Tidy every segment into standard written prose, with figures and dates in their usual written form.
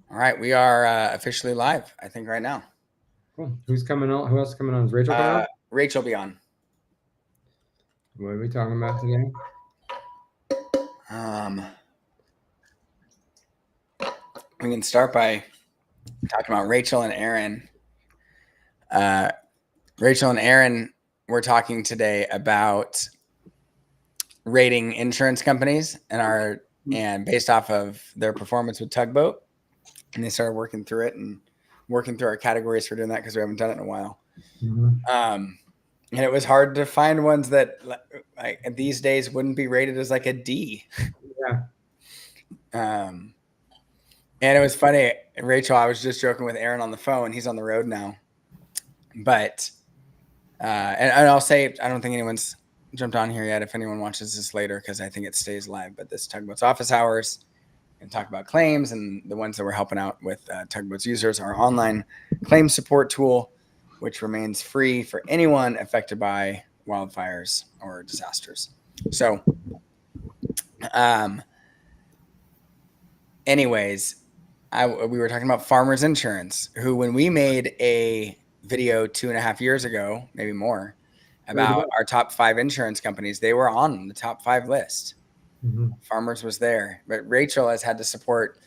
All right, we are officially live, I think, right now. Cool. Who's coming on? Who else is coming on? Is Rachel coming on? Rachel be on. What are we talking about today? Um, we can start by talking about Rachel and Aaron. Rachel and Aaron were talking today about rating insurance companies and based off of their performance with Tugboat, and they started working through it and working through our categories for doing that because we haven't done it in a while. And it was hard to find ones that like these days wouldn't be rated as like a D. Yeah. And it was funny, Rachel, I was just joking with Aaron on the phone. He's on the road now. But, and I'll say, I don't think anyone's jumped on here yet if anyone watches this later, because I think it stays live. But this Tugboat's office hours and talk about claims, and the ones that we're helping out with Tugboat's users, our online claim support tool, which remains free for anyone affected by wildfires or disasters. So, anyways, we were talking about Farmers Insurance, who, when we made a video 2.5 years ago, maybe more, about our top 5 insurance companies, they were on the top 5 list. Farmers was there, but Rachel has had to support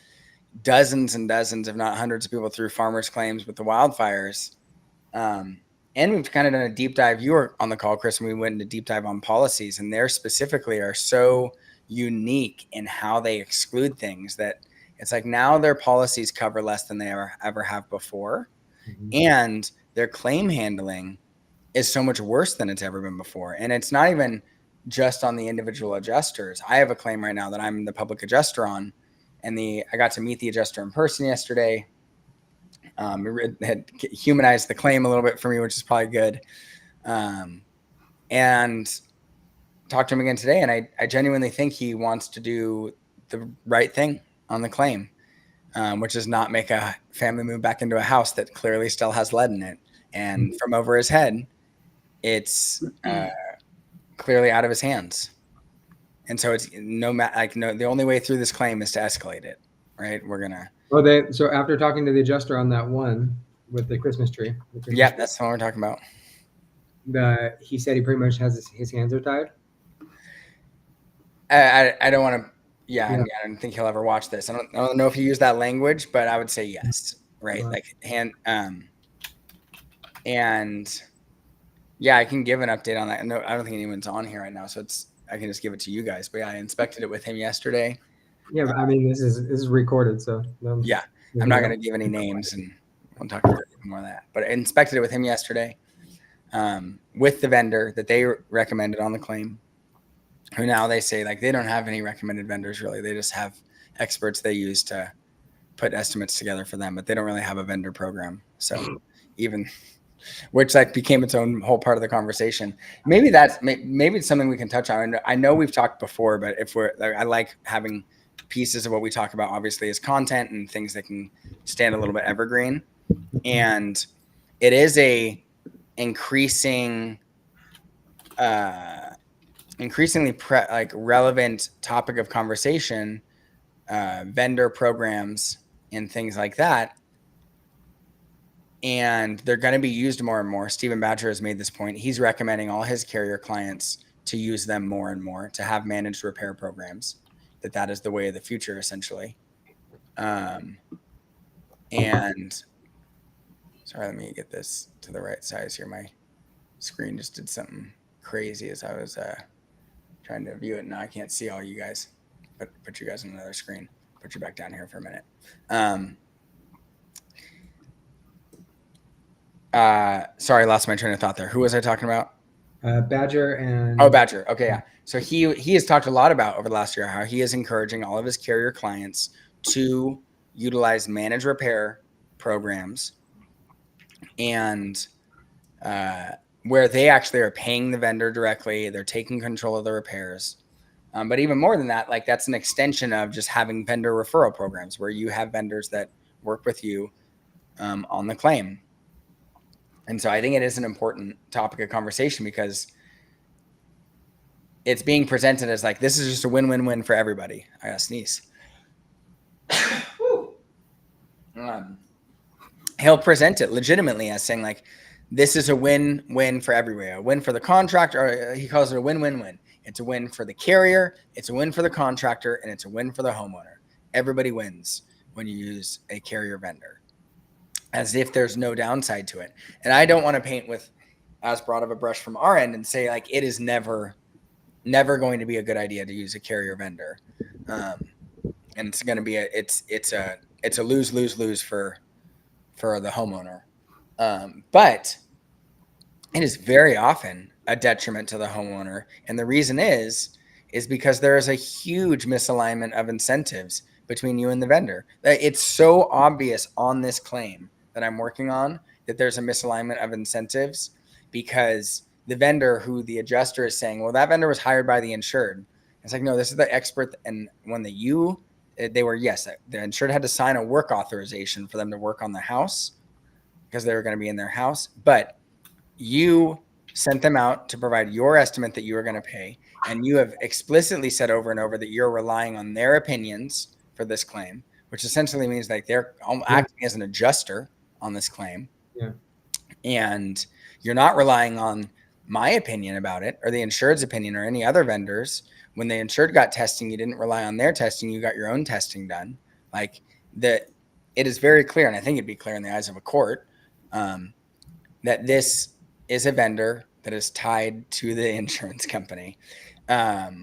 dozens and dozens, if not hundreds of people through Farmers claims with the wildfires. And we've kind of done a deep dive. You were on the call, Chris, and we went into deep dive on policies, and they specifically are so unique in how they exclude things that it's like now their policies cover less than they ever have before. And their claim handling is so much worse than it's ever been before. And it's not even just on the individual adjusters. I have a claim right now that I'm the public adjuster on, and I got to meet the adjuster in person yesterday. It had humanized the claim a little bit for me, which is probably good. And talked to him again today, and I genuinely think he wants to do the right thing on the claim, which is not make a family move back into a house that clearly still has lead in it. And from over his head, it's clearly out of his hands. And so it's the only way through this claim is to escalate it, right? We're going to. So after talking to the adjuster on that one with the Christmas tree. Yeah, that's the one we're talking about. He said he pretty much has his hands are tied. I don't want to. Yeah, I don't think he'll ever watch this. I don't know if he used that language, but I would say yes, right? Like and yeah, I can give an update on that. No, I don't think anyone's on here right now, so I can just give it to you guys. But yeah, I inspected it with him yesterday. Yeah, but I mean, this is recorded, so yeah, I'm not going to give any names, and we'll talk about more of that. But I inspected it with him yesterday, with the vendor that they recommended on the claim. Who now they say like they don't have any recommended vendors really. They just have experts they use to put estimates together for them, but they don't really have a vendor program. So which like became its own whole part of the conversation. Maybe it's something we can touch on. I know we've talked before, but I like having pieces of what we talk about obviously as content and things that can stand a little bit evergreen. And it is a increasingly relevant topic of conversation, vendor programs and things like that. And they're going to be used more and more. Stephen Badger has made this point. He's recommending all his carrier clients to use them more and more, to have managed repair programs, that is the way of the future, essentially. And sorry, let me get this to the right size here. My screen just did something crazy as I was trying to view it. Now I can't see all you guys, but put you guys on another screen. Put you back down here for a minute. Sorry, I lost my train of thought there. Who was I talking about? Badger and Badger. Okay, yeah. So he has talked a lot about over the last year how he is encouraging all of his carrier clients to utilize managed repair programs, and where they actually are paying the vendor directly, they're taking control of the repairs. But even more than that, like that's an extension of just having vendor referral programs where you have vendors that work with you on the claim. And so I think it is an important topic of conversation because it's being presented as like, this is just a win-win-win for everybody. I gotta sneeze. he'll present it legitimately as saying like, this is a win-win for everybody, a win for the contractor, or he calls it a win-win-win. It's a win for the carrier, it's a win for the contractor, and it's a win for the homeowner. Everybody wins when you use a carrier vendor, as if there's no downside to it. And I don't want to paint with as broad of a brush from our end and say like it is never going to be a good idea to use a carrier vendor, and it's going to be it's a lose for the homeowner, but it is very often a detriment to the homeowner, and the reason is because there is a huge misalignment of incentives between you and the vendor. It's so obvious on this claim that I'm working on that there's a misalignment of incentives, because the vendor who the adjuster is saying, well, that vendor was hired by the insured. It's like, no, this is the expert. And when the insured had to sign a work authorization for them to work on the house because they were going to be in their house. But you sent them out to provide your estimate that you were going to pay. And you have explicitly said over and over that you're relying on their opinions for this claim, which essentially means like they're acting as an adjuster on this claim. Yeah. And you're not relying on my opinion about it or the insured's opinion or any other vendors. When the insured got testing, you didn't rely on their testing. You got your own testing done. Like that, it is very clear, and I think it'd be clear in the eyes of a court, that this is a vendor that is tied to the insurance company. But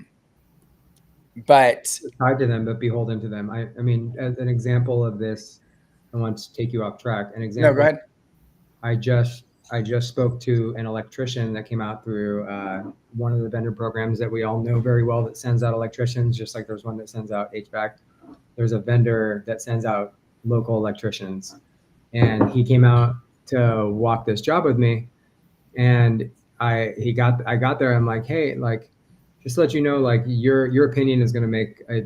tied to them, but beholden to them. I mean, as an example of this, I want to take you off track. An example. No, go ahead. I just spoke to an electrician that came out through one of the vendor programs that we all know very well that sends out electricians, just like there's one that sends out HVAC. There's a vendor that sends out local electricians. And he came out to walk this job with me. And I got there. I'm like, hey, like, just to let you know, like your opinion is going to make a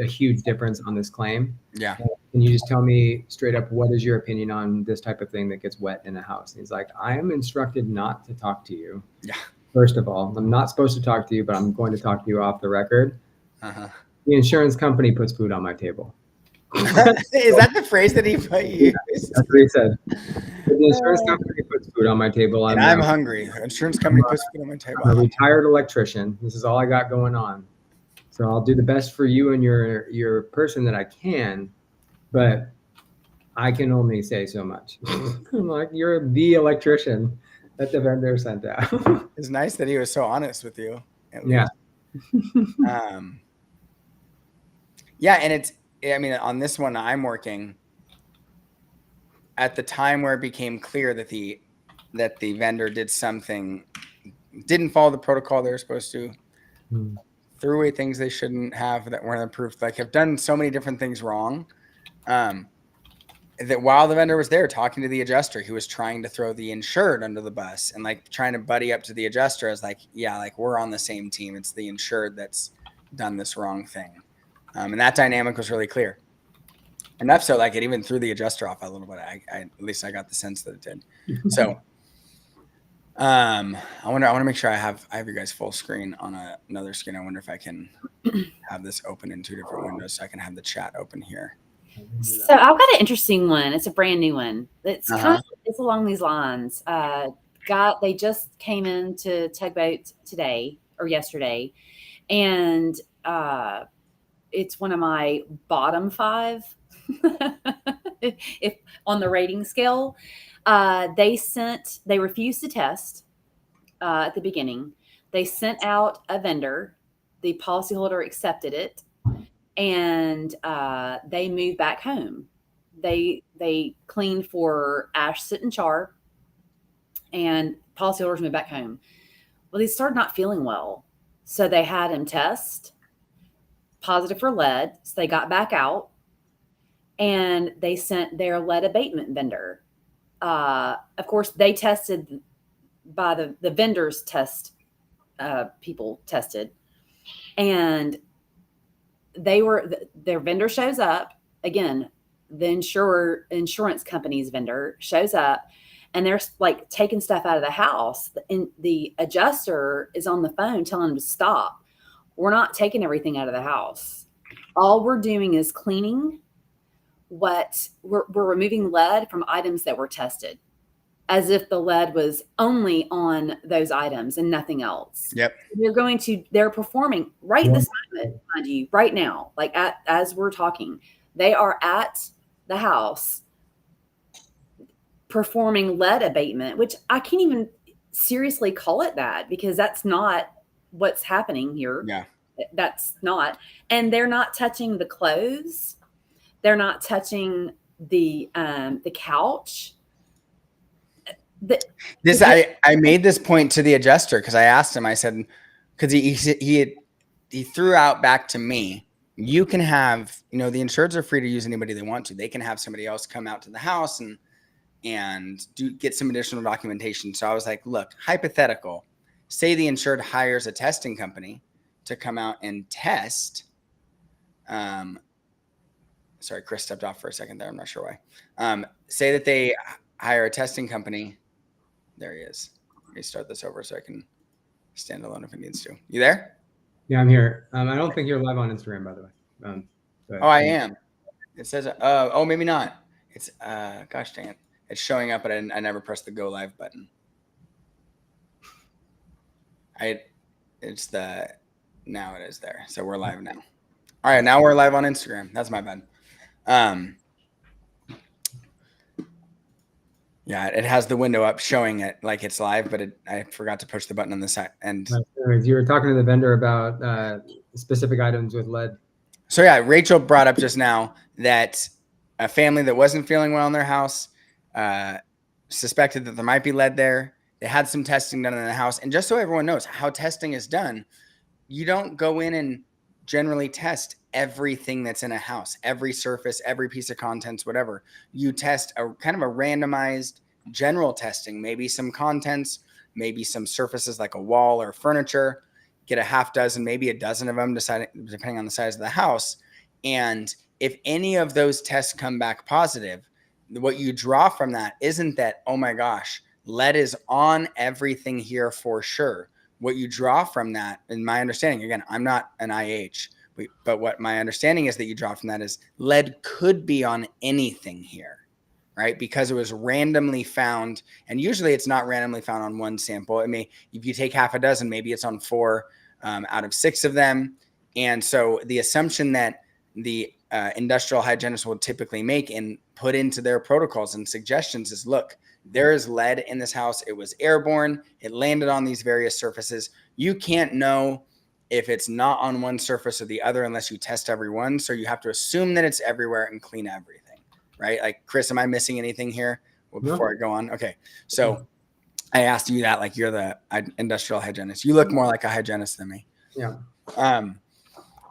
huge difference on this claim. Yeah. Can you just tell me straight up, what is your opinion on this type of thing that gets wet in a house? And he's like, I am instructed not to talk to you. Yeah. First of all, I'm not supposed to talk to you, but I'm going to talk to you off the record. Uh-huh. The insurance company puts food on my table. Is that the phrase that he used? That's what he said. The insurance company puts food on my table. I'm hungry. The insurance company puts food on my table. I'm a retired electrician. This is all I got going on. So I'll do the best for you and your person that I can, but I can only say so much. I'm like, you're the electrician that the vendor sent out. It's nice that he was so honest with you. Yeah. Yeah, and I mean, on this one I'm working, at the time where it became clear that the vendor didn't follow the protocol they were supposed to, threw away things they shouldn't have that weren't approved, like have done so many different things wrong, that while the vendor was there talking to the adjuster, he was trying to throw the insured under the bus and like trying to buddy up to the adjuster as like, yeah, like we're on the same team. It's the insured that's done this wrong thing. And that dynamic was really clear. Enough so like it even threw the adjuster off a little bit. At least I got the sense that it did. So I want to make sure I have you guys full screen on another screen. I wonder if I can have this open in two different windows so I can have the chat open here. So I've got an interesting one. It's a brand new one. It's it's along these lines. They just came into Tugboat today or yesterday, and it's one of my bottom 5. If on the rating scale, they refused to test at the beginning. They sent out a vendor. The policyholder accepted it, and they moved back home. They cleaned for ash, soot, and char, and policyholders moved back home. Well, they started not feeling well, so they had him test positive for lead. So they got back out, and they sent their lead abatement vendor. Of course, they tested by the vendors test, people tested, and their vendor shows up again. The insurance company's vendor shows up, and they're like taking stuff out of the house. And the adjuster is on the phone telling them to stop. We're not taking everything out of the house. All we're doing is cleaning. we're removing lead from items that were tested, as if the lead was only on those items and nothing else. Yep. They're performing right this moment, mind you, right now, like as we're talking, they are at the house performing lead abatement, which I can't even seriously call it that, because that's not what's happening here. Yeah. That's not. And they're not touching the clothes. They're not touching the couch. I made this point to the adjuster because I asked him, I said, because he threw out back to me, you can have, the insureds are free to use anybody they want to. They can have somebody else come out to the house and get some additional documentation. So I was like, look, hypothetical, say the insured hires a testing company to come out and test. Sorry, Chris stepped off for a second there. I'm not sure why. Say that they hire a testing company. There he is. Let me start this over so I can stand alone if it needs to. You there? Yeah, I'm here. I don't think you're live on Instagram, by the way. I am. It says, oh, maybe not. It's, gosh dang it. It's showing up, but I never pressed the go live button. Now it is there. So we're live now. All right. Now we're live on Instagram. That's my bad. Yeah, it has the window up showing it like it's live, but I forgot to push the button on the side. And you were talking to the vendor about specific items with lead. So yeah, Rachel brought up just now that a family that wasn't feeling well in their house suspected that there might be lead there. They had some testing done in the house. And just so everyone knows how testing is done, you don't go in and generally test everything that's in a house, every surface, every piece of contents, whatever. You test a kind of a randomized general testing, maybe some contents, maybe some surfaces like a wall or furniture, get a half dozen, maybe a dozen of them, depending on the size of the house. And if any of those tests come back positive, what you draw from that isn't that, oh my gosh, lead is on everything here for sure. What you draw from that, in my understanding, again, I'm not an IH, but what my understanding is that you draw from that is lead could be on anything here, right? Because it was randomly found, and usually it's not randomly found on one sample. If you take half a dozen, maybe it's on 4 out of 6 of them. And so the assumption that the industrial hygienists will typically make and put into their protocols and suggestions is, look, there is lead in this house. It was airborne. It landed on these various surfaces. You can't know if it's not on one surface or the other unless you test every one. So you have to assume that it's everywhere and clean everything, right? Like, Chris, am I missing anything here? Well, before I go on. Okay. So I asked you that, like, you're the industrial hygienist. You look more like a hygienist than me. Yeah.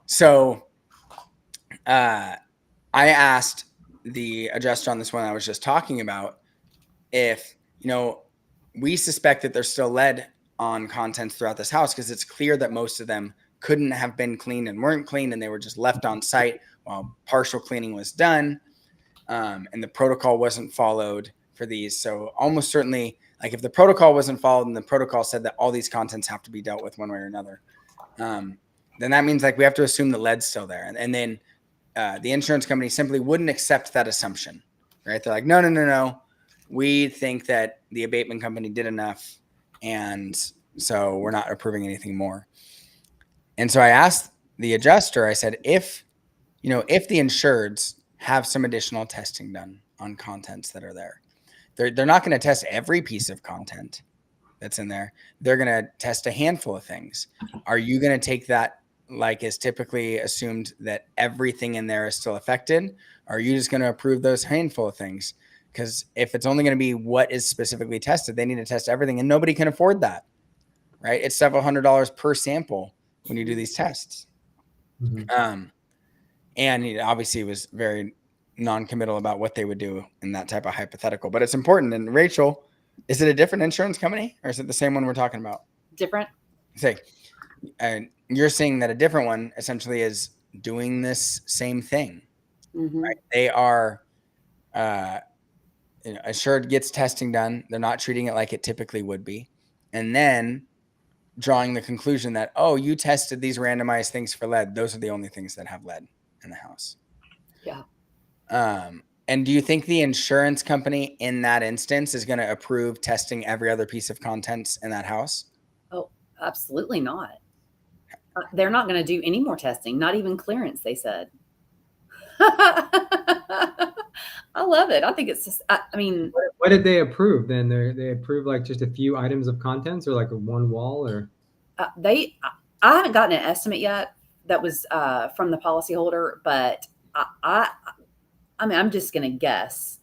So I asked the adjuster on this one I was just talking about if, we suspect that there's still lead on contents throughout this house because it's clear that most of them couldn't have been cleaned and weren't cleaned and they were just left on site while partial cleaning was done. And the protocol wasn't followed for these. So almost certainly, like, if the protocol wasn't followed and the protocol said that all these contents have to be dealt with one way or another, then that means, like, we have to assume the lead's still there. And then the insurance company simply wouldn't accept that assumption, right? They're like, no. We think that the abatement company did enough, and so we're not approving anything more. And so I asked the adjuster, I said, if the insureds have some additional testing done on contents that are there, they're not going to test every piece of content that's in there. They're going to test a handful of things. Are you going to take that, like is typically assumed, that everything in there is still affected? Or are you just going to approve those handful of things? Because if it's only going to be what is specifically tested, they need to test everything, and nobody can afford that, right? It's several $100s per sample when you do these tests. Mm-hmm. And he obviously was very non-committal about what they would do in that type of hypothetical, but it's important. And Rachel, is it a different insurance company or is it the same one we're talking about? Different. And you're saying that a different one essentially is doing this same thing, right? They are, assured gets testing done. They're not treating it like it typically would be. And then drawing the conclusion that, oh, you tested these randomized things for lead. Those are the only things that have lead in the house. Yeah. And do you think the insurance company in that instance is going to approve testing every other piece of contents in that house? Oh, absolutely not. They're not going to do any more testing, not even clearance, they said. I love it. I think it's just, I mean, What did they approve then? They approved like just a few items of contents or like a one wall or? I haven't gotten an estimate yet that was from the policyholder, but I mean, I'm just going to guess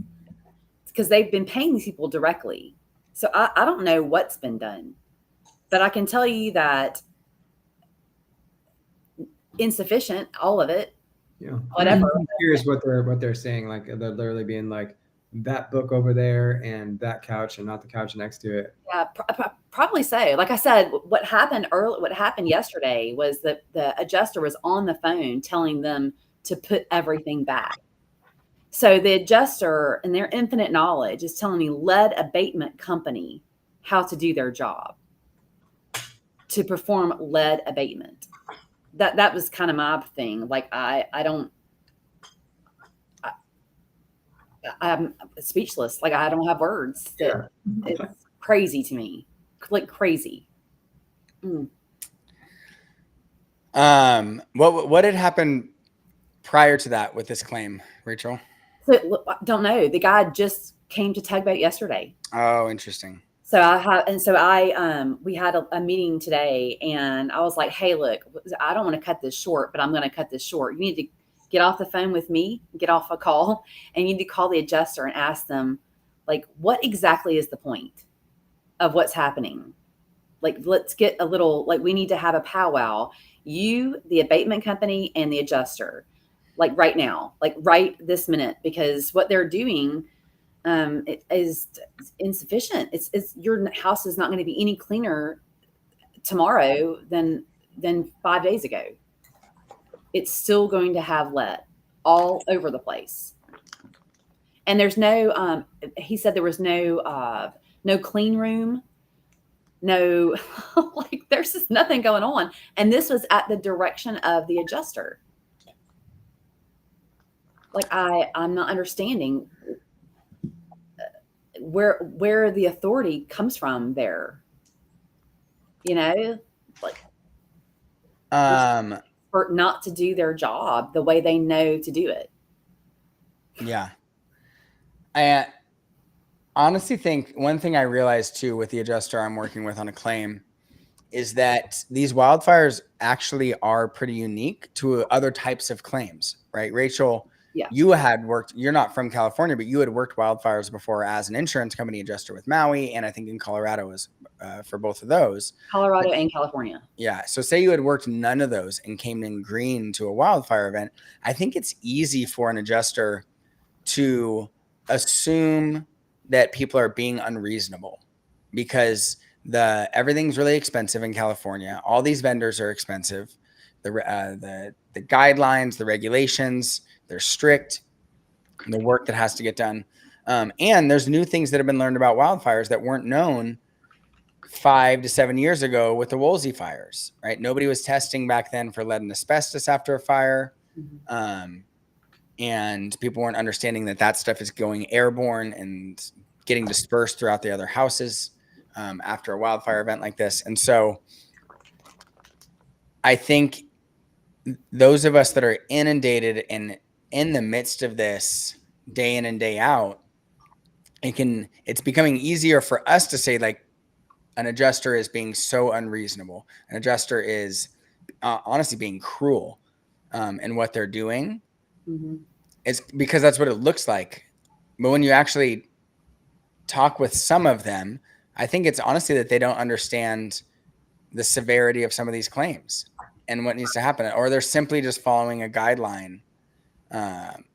because they've been paying these people directly. So I don't know what's been done, but I can tell you that insufficient, all of it. Yeah. Whatever. I'm curious what they're saying. Like they're literally being like that book over there and that couch and not the couch next to it. Yeah, probably so. Like I said, what happened yesterday was that the adjuster was on the phone telling them to put everything back. So the adjuster, in their infinite knowledge, is telling the lead abatement company how to do their job to perform lead abatement. That was kind of my thing. Like I'm speechless. Like I don't have words. Yeah. It's crazy to me. Like crazy. Mm. What had happened prior to that with this claim, Rachel? So I don't know. The guy just came to Tugboat yesterday. Oh, interesting. So we had a meeting today, and I was like, "Hey, look, I don't want to cut this short, but I'm going to cut this short. You need to get off the phone with me, get off a call, and you need to call the adjuster and ask them, like, what exactly is the point of what's happening? Like, let's get a little, like, we need to have a powwow. You, the abatement company, and the adjuster, like right now, like right this minute, because what they're doing." It is insufficient. It's your house is not going to be any cleaner tomorrow than 5 days ago. It's still going to have lead all over the place. And there's no, he said there was no clean room, no, like there's just nothing going on. And this was at the direction of the adjuster. Like I'm not understanding where the authority comes from there, like for not to do their job the way they know to do it. Yeah. I honestly think one thing I realized too with the adjuster I'm working with on a claim is that these wildfires actually are pretty unique to other types of claims, right? Rachel, Yeah. You had worked, you're not from California, but you had worked wildfires before as an insurance company adjuster with Maui. And I think in Colorado was for both of those. Colorado and California. Yeah. So say you had worked none of those and came in green to a wildfire event. I think it's easy for an adjuster to assume that people are being unreasonable because everything's really expensive in California. All these vendors are expensive. The guidelines, the regulations, they're strict. The work that has to get done, and there's new things that have been learned about wildfires that weren't known 5 to 7 years ago with the Woolsey fires. Right? Nobody was testing back then for lead and asbestos after a fire, and people weren't understanding that stuff is going airborne and getting dispersed throughout the other houses after a wildfire event like this. And so I think those of us that are inundated and in the midst of this day in and day out, it's becoming easier for us to say like an adjuster is being so unreasonable. An adjuster is honestly being cruel in what they're doing. It's because that's what it looks like. But when you actually talk with some of them, I think it's honestly that they don't understand the severity of some of these claims and what needs to happen, or they're simply just following a guideline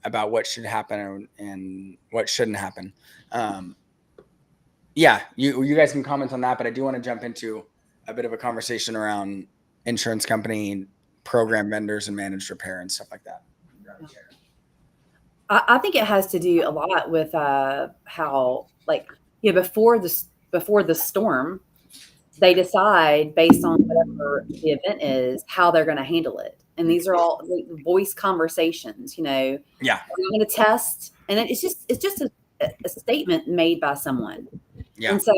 about what should happen and what shouldn't happen. Yeah, you guys can comment on that, but I do want to jump into a bit of a conversation around insurance company, program vendors, and managed repair and stuff like that. I think it has to do a lot with how, like, before the storm, they decide based on whatever the event is how they're going to handle it. And these are all like voice conversations, Yeah. We're going to test. And it's just a statement made by someone. Yeah. And so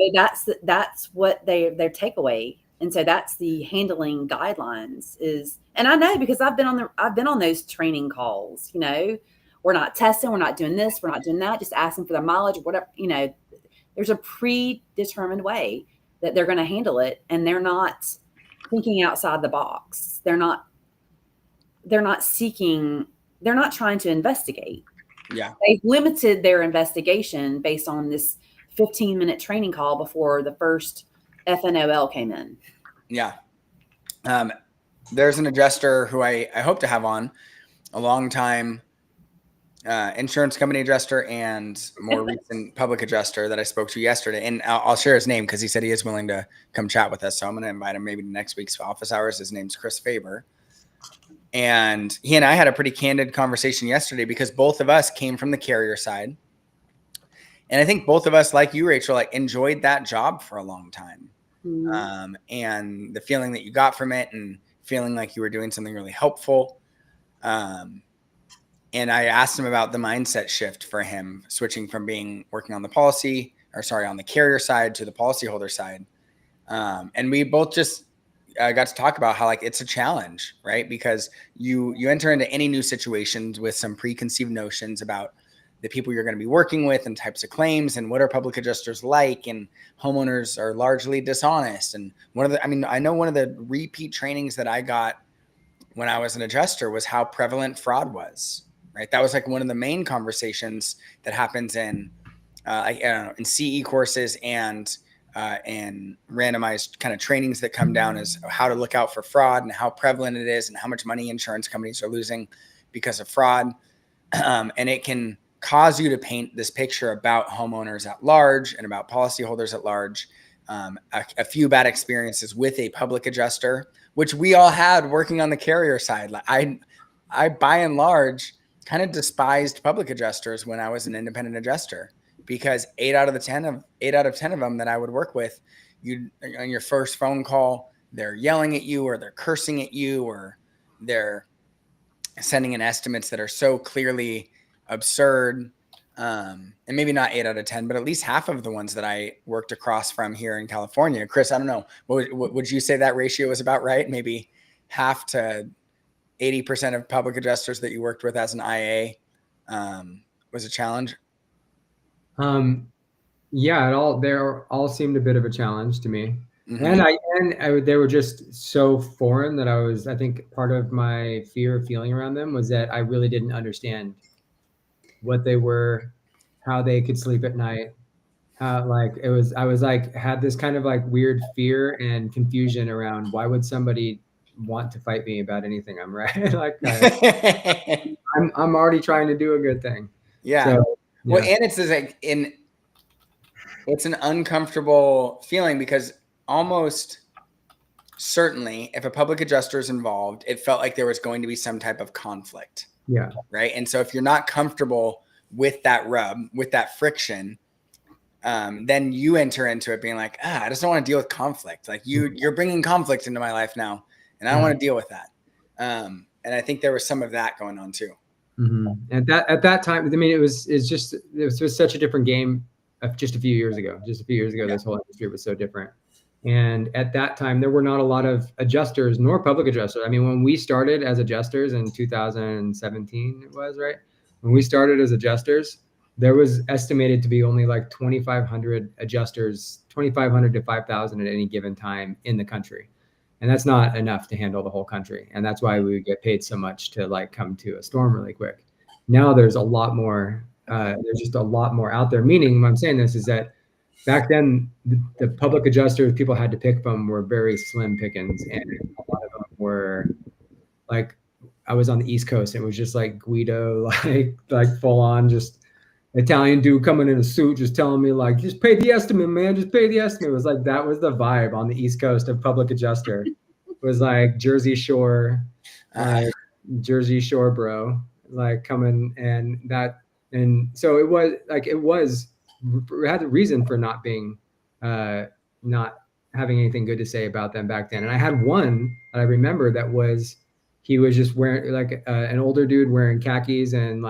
that's what their takeaway. And so that's the handling guidelines is, and I know because I've been on those training calls, we're not testing, we're not doing this, we're not doing that, just asking for their mileage, whatever, there's a predetermined way that they're going to handle it. And they're not thinking outside the box. They're not trying to investigate. Yeah. They've limited their investigation based on this 15-minute training call before the first FNOL came in. Yeah. There's an adjuster who I hope to have on, a long time insurance company adjuster and more recent public adjuster that I spoke to yesterday. And I'll share his name because he said he is willing to come chat with us. So I'm going to invite him maybe to next week's office hours. His name's Chris Faber. And he and I had a pretty candid conversation yesterday because both of us came from the carrier side. And I think both of us, like you, Rachel, enjoyed that job for a long time. Mm-hmm. And the feeling that you got from it and feeling like you were doing something really helpful. And I asked him about the mindset shift for him, switching from working on the carrier side to the policyholder side. And we both just got to talk about how it's a challenge, right? Because you enter into any new situations with some preconceived notions about the people you're going to be working with and types of claims and what are public adjusters like, and homeowners are largely dishonest. And I know one of the repeat trainings that I got when I was an adjuster was how prevalent fraud was, right? That was one of the main conversations that happens in CE courses and randomized kind of trainings that come down, is how to look out for fraud and how prevalent it is and how much money insurance companies are losing because of fraud. And it can cause you to paint this picture about homeowners at large and about policyholders at large. A few bad experiences with a public adjuster, which we all had working on the carrier side. I by and large kind of despised public adjusters when I was an independent adjuster, because 8 out of 10 of them that I would work with, on your first phone call, they're yelling at you or they're cursing at you or they're sending in estimates that are so clearly absurd. And maybe not 8 out of 10, but at least half of the ones that I worked across from here in California. Chris, I don't know, what would you say that ratio is about right? Maybe half to 80% of public adjusters that you worked with as an IA was a challenge. Yeah, they all seemed a bit of a challenge to me. Mm-hmm. And they were just so foreign that I think part of my fear of feeling around them was that I really didn't understand what they were, how they could sleep at night. I had this kind of weird fear and confusion around why would somebody want to fight me about anything I'm right. I'm already trying to do a good thing. Yeah. So, yeah. Well, and it's an uncomfortable feeling because almost certainly if a public adjuster is involved, it felt like there was going to be some type of conflict. Yeah. Right. And so if you're not comfortable with that rub, with that friction, then you enter into it being like, I just don't want to deal with conflict. You're bringing conflict into my life now, and I don't want to deal with that. And I think there was some of that going on too. Mm-hmm. And at that time, it was such a different game just a few years ago. Yeah. This whole industry was so different. And at that time, there were not a lot of adjusters nor public adjusters. When we started as adjusters in 2017, it was right. When we started as adjusters, there was estimated to be only 2,500 adjusters, 2,500 to 5,000 at any given time in the country. And that's not enough to handle the whole country. And that's why we would get paid so much to come to a storm really quick. Now there's a lot more, there's just a lot more out there. Meaning when I'm saying this is that back then the public adjusters people had to pick from were very slim pickings. And a lot of them were I was on the East Coast and it was just Guido, full on just Italian dude coming in a suit, just telling me just pay the estimate, man, just pay the estimate. It was that was the vibe on the East Coast of public adjuster. It was Jersey Shore, Jersey Shore bro, coming and that. And so it had a reason for not being, not having anything good to say about them back then. And I had one that I remember that was he was just wearing like an older dude wearing khakis and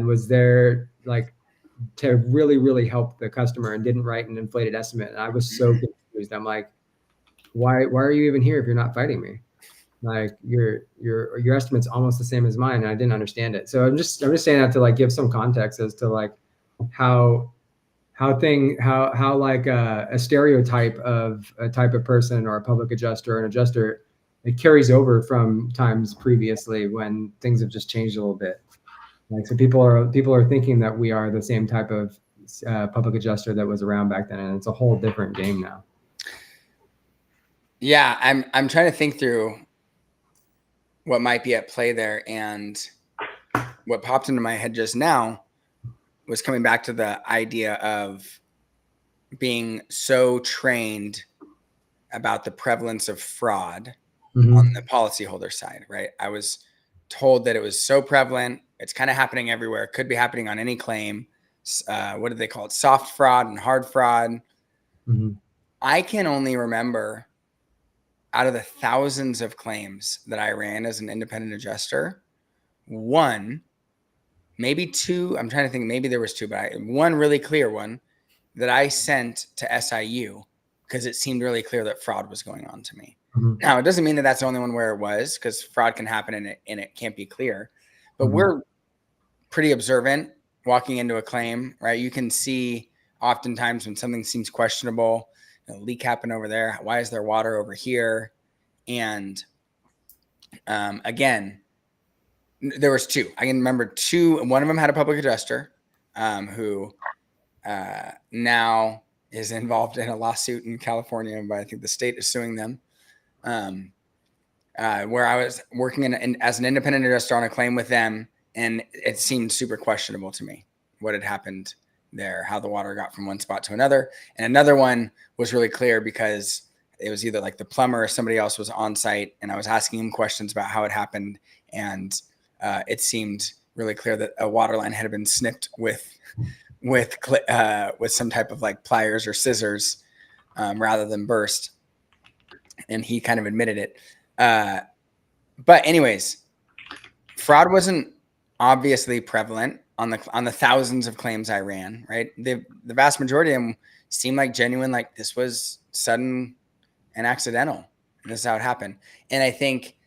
was there like to really, really help the customer and didn't write an inflated estimate. And I was so confused. I'm like, why are you even here if you're not fighting me? Like your estimate's almost the same as mine. And I didn't understand it. So I'm just saying that to like give some context as to like how like a stereotype of a type of person or a public adjuster or an adjuster, it carries over from times previously when things have just changed a little bit. Like, so people are thinking that we are the same type of public adjuster that was around back then, and it's a whole different game now. Yeah, I'm trying to think through what might be at play there, and what popped into my head just now was coming back to the idea of being so trained about the prevalence of fraud on the policyholder side, right? I was told that it was so prevalent. It's kind of happening everywhere. It could be happening on any claim. What do they call it? Soft fraud and hard fraud. I can only remember, out of the thousands of claims that I ran as an independent adjuster, one, maybe two, I'm trying to think, maybe there was two, but one really clear one that I sent to SIU because it seemed really clear that fraud was going on to me. Now, it doesn't mean that that's the only one where it was, because fraud can happen and it can't be clear. But we're pretty observant walking into a claim, right? You can see oftentimes when something seems questionable, a leak happened over there. Why is there water over here? And again, there was two. I can remember two. One of them had a public adjuster who now is involved in a lawsuit in California, but I think the state is suing them. Where I was working as an independent adjuster on a claim with them, and it seemed super questionable to me what had happened there, how the water got from one spot to another. And another one was really clear because it was either like the plumber or somebody else was on site, and I was asking him questions about how it happened, and it seemed really clear that a water line had been snipped with some type of like pliers or scissors rather than burst. And he kind of admitted it. But anyways, fraud wasn't obviously prevalent on the thousands of claims I ran, right? The vast majority of them seemed like genuine, like this was sudden and accidental. And this is how it happened. And I think,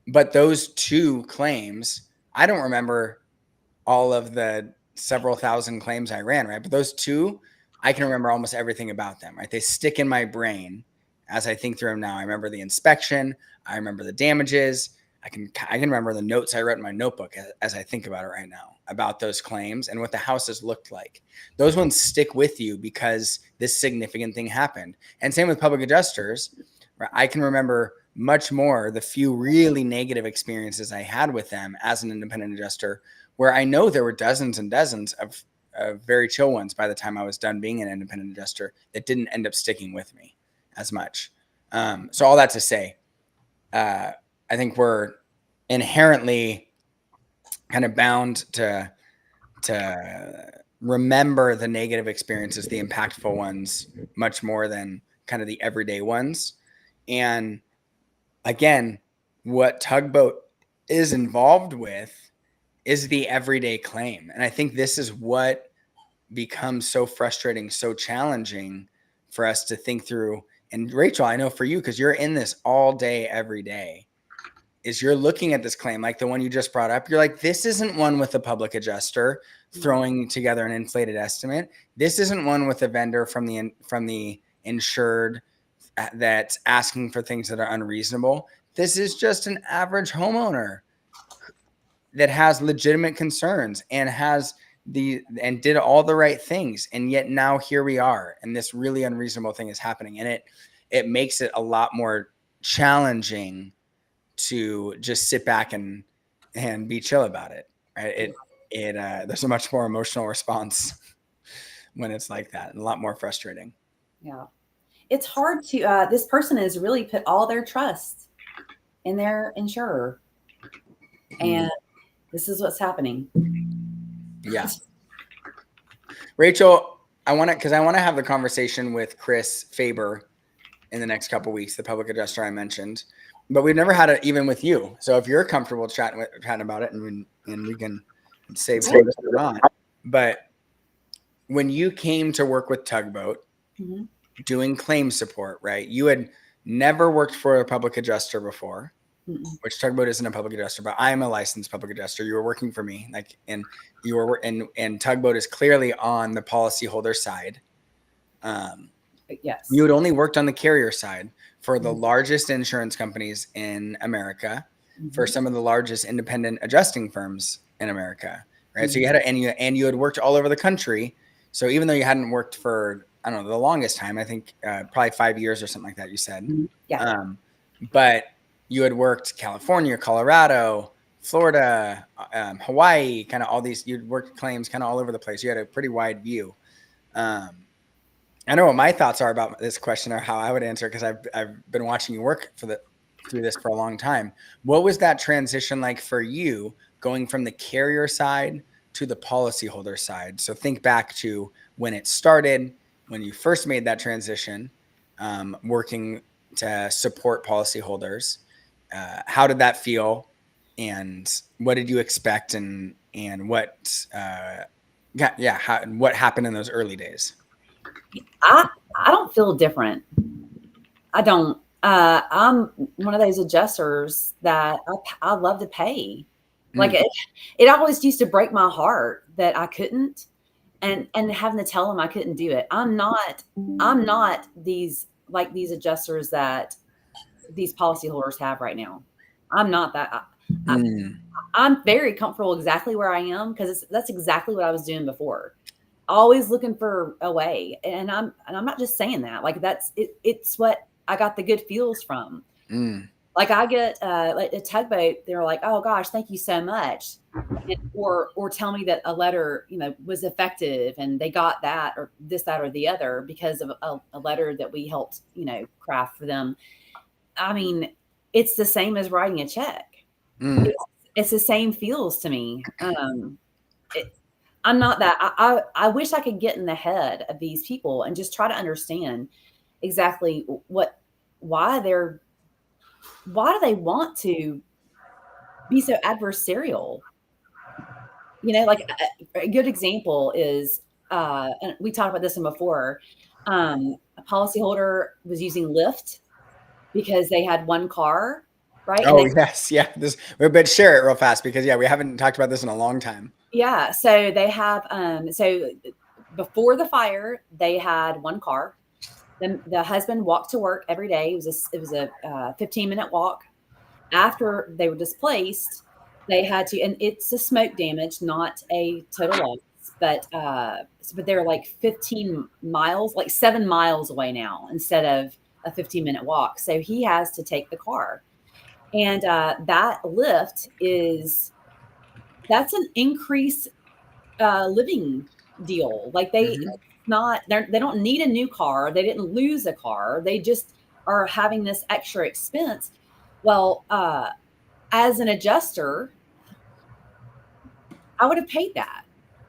but those two claims, I don't remember all of the several thousand claims I ran, right? But those two, I can remember almost everything about them, right? They stick in my brain as I think through them now. I remember the inspection. I remember the damages. I can remember the notes I wrote in my notebook as I think about it right now, about those claims and what the houses looked like. Those ones stick with you because this significant thing happened. And same with public adjusters. Right? I can remember much more the few really negative experiences I had with them as an independent adjuster, where I know there were dozens and dozens of very chill ones by the time I was done being an independent adjuster that didn't end up sticking with me as much. So all that to say, I think we're inherently kind of bound to remember the negative experiences, the impactful ones, much more than kind of the everyday ones. And again, what Tugboat is involved with is the everyday claim. And I think this is what becomes so frustrating, so challenging for us to think through. And Rachel, I know for you, because you're in this all day, every day, is you're looking at this claim like the one you just brought up. You're like, this isn't one with a public adjuster throwing together an inflated estimate. This isn't one with a vendor from the insured that's asking for things that are unreasonable. This is just an average homeowner that has legitimate concerns and did all the right things. And yet now here we are, and this really unreasonable thing is happening. And it makes it a lot more challenging to just sit back and be chill about it. Right. There's a much more emotional response when it's like that, and a lot more frustrating. Yeah. It's hard to, this person has really put all their trust in their insurer. And this is what's happening. Yeah. Rachel, I want to have the conversation with Chris Faber in the next couple of weeks, the public adjuster I mentioned. but we've never had it even with you. So if you're comfortable chatting about it, and we can save Yeah. this or not, but when you came to work with Tugboat, Mhm. doing claim support, right? You had never worked for a public adjuster before, Mm-mm. which Tugboat isn't a public adjuster, but I'm a licensed public adjuster. You were working for me, and you were, and Tugboat is clearly on the policyholder side. Yes. You had only worked on the carrier side for the Mhm. largest insurance companies in America, for Mhm. some of the largest independent adjusting firms in America, right? So you Mhm. had and you had worked all over the country. So even though you hadn't worked for, I don't know, the longest time, I think probably 5 years or something like that, you said. Yeah. But you had worked California, Colorado, Florida, Hawaii, kind of all these. You'd worked claims kind of all over the place. You had a pretty wide view. I know what my thoughts are about this question, or how I would answer it, because I've been watching you work through this for a long time. What was that transition like for you, going from the carrier side to the policyholder side? So think back to when it started, when you first made that transition, working to support policyholders. How did that feel, and what did you expect, and what what happened in those early days? I don't feel different. I don't. I'm one of those adjusters that I love to pay. Like it always used to break my heart that I couldn't, and having to tell them I couldn't do it. I'm not these these adjusters that these policyholders have right now. I'm not that. I, Mm, I'm very comfortable exactly where I am because that's exactly what I was doing before. Always looking for a way, and I'm not just saying that. Like that's it. It's what I got the good feels from. mm, Like I get like a Tugboat. They're like, oh gosh, thank you so much, or tell me that a letter was effective and they got that or this that or the other because of a letter that we helped craft for them. I mean, it's the same as writing a check. mm. It's the same feels to me. It, I'm not that. I wish I could get in the head of these people and just try to understand exactly why do they want to be so adversarial? Like a good example is, and we talked about this one before. A policyholder was using Lyft because they had one car, right? And Oh yes, yeah. But share it real fast, because we haven't talked about this in a long time. yeah, so they have so before the fire, they had one car. Then the husband walked to work every day. It was a 15-minute walk. After they were displaced, they had to, and it's a smoke damage, not a total loss, but they're like 15 miles, like 7 miles away now instead of a 15-minute walk. So he has to take the car, and that Lyft that's an increase living deal. Like Mhm. they don't need a new car. They didn't lose a car. They just are having this extra expense. Well, as an adjuster, I would have paid that.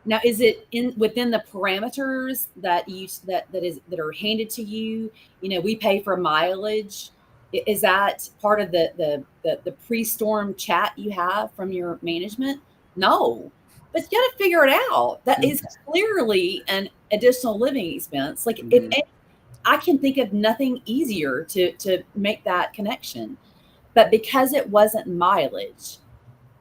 Now, is it within the parameters that are handed to you? We pay for mileage. Is that part of the pre-storm chat you have from your management? No, but you got to figure it out. That is clearly an additional living expense. Like Mhm. I can think of nothing easier to make that connection, but because it wasn't mileage,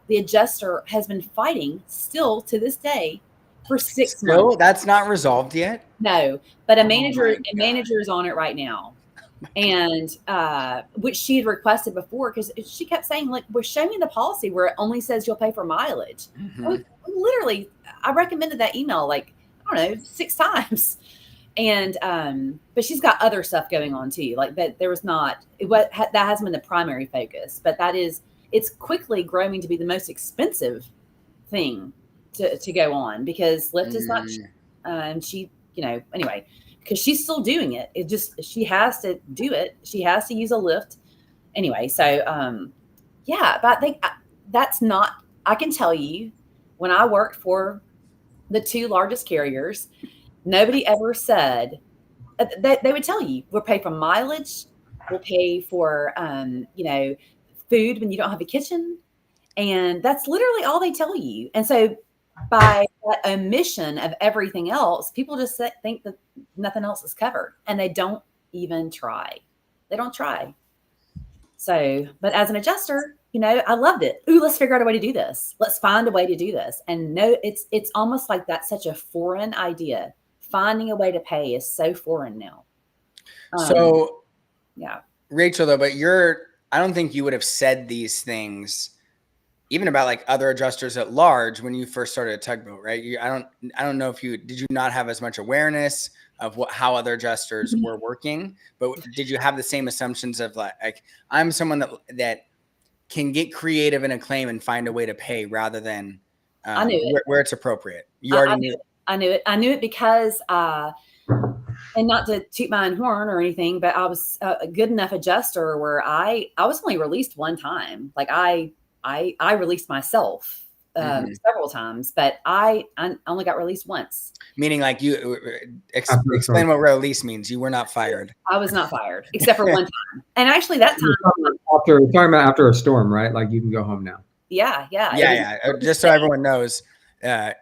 the adjuster has been fighting still to this day for 6 months. Still, that's not resolved yet. No, but a Oh manager, my a god. manager is on it right now, and which she had requested before because she kept saying, like, "Well, show me the policy where it only says you'll pay for mileage." Mhm. Literally, I recommended that email like I don't know 6 times, and but she's got other stuff going on too. Like that, there was not that hasn't been the primary focus, but it's quickly growing to be the most expensive thing to go on because Lyft is not, Mm. and she, anyway, because she's still doing it. It just, she has to do it. She has to use a Lyft anyway. So, yeah, but I think that's not, I can tell you when I worked for the two largest carriers, nobody ever said, they would tell you we're paid for mileage will pay for, food when you don't have a kitchen. And that's literally all they tell you. And so by that omission of everything else, people just think that nothing else is covered, and they don't even try. They don't try. So, but as an adjuster, I loved it. Ooh, let's figure out a way to do this. Let's find a way to do this. And no, it's almost like that's such a foreign idea. Finding a way to pay is so foreign now. So, yeah, Rachel, though, but I don't think you would have said these things even about like other adjusters at large when you first started a Tugboat, right? I don't know if did you not have as much awareness of how other adjusters were working, but did you have the same assumptions of like I'm someone that can get creative in a claim and find a way to pay rather than I knew it. Where it's appropriate. You already knew it. I knew it. I knew it because, and not to toot my own horn or anything, but I was a good enough adjuster where I was only released one time. Like I released myself several times, but I only got released once. Meaning, like you explain what release means. You were not fired. I was not fired, except for one time. And actually, that time you're talking about after a storm, right? Like you can go home now. Yeah. Just so everyone knows,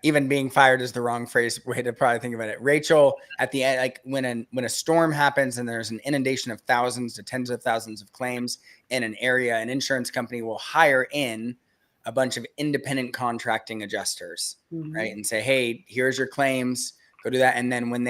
even being fired is the wrong way to probably think about it. Rachel, at the end, like when a storm happens and there's an inundation of thousands to tens of thousands of claims in an area, an insurance company will hire in a bunch of independent contracting adjusters, right? And say, hey, here's your claims, go do that. And then when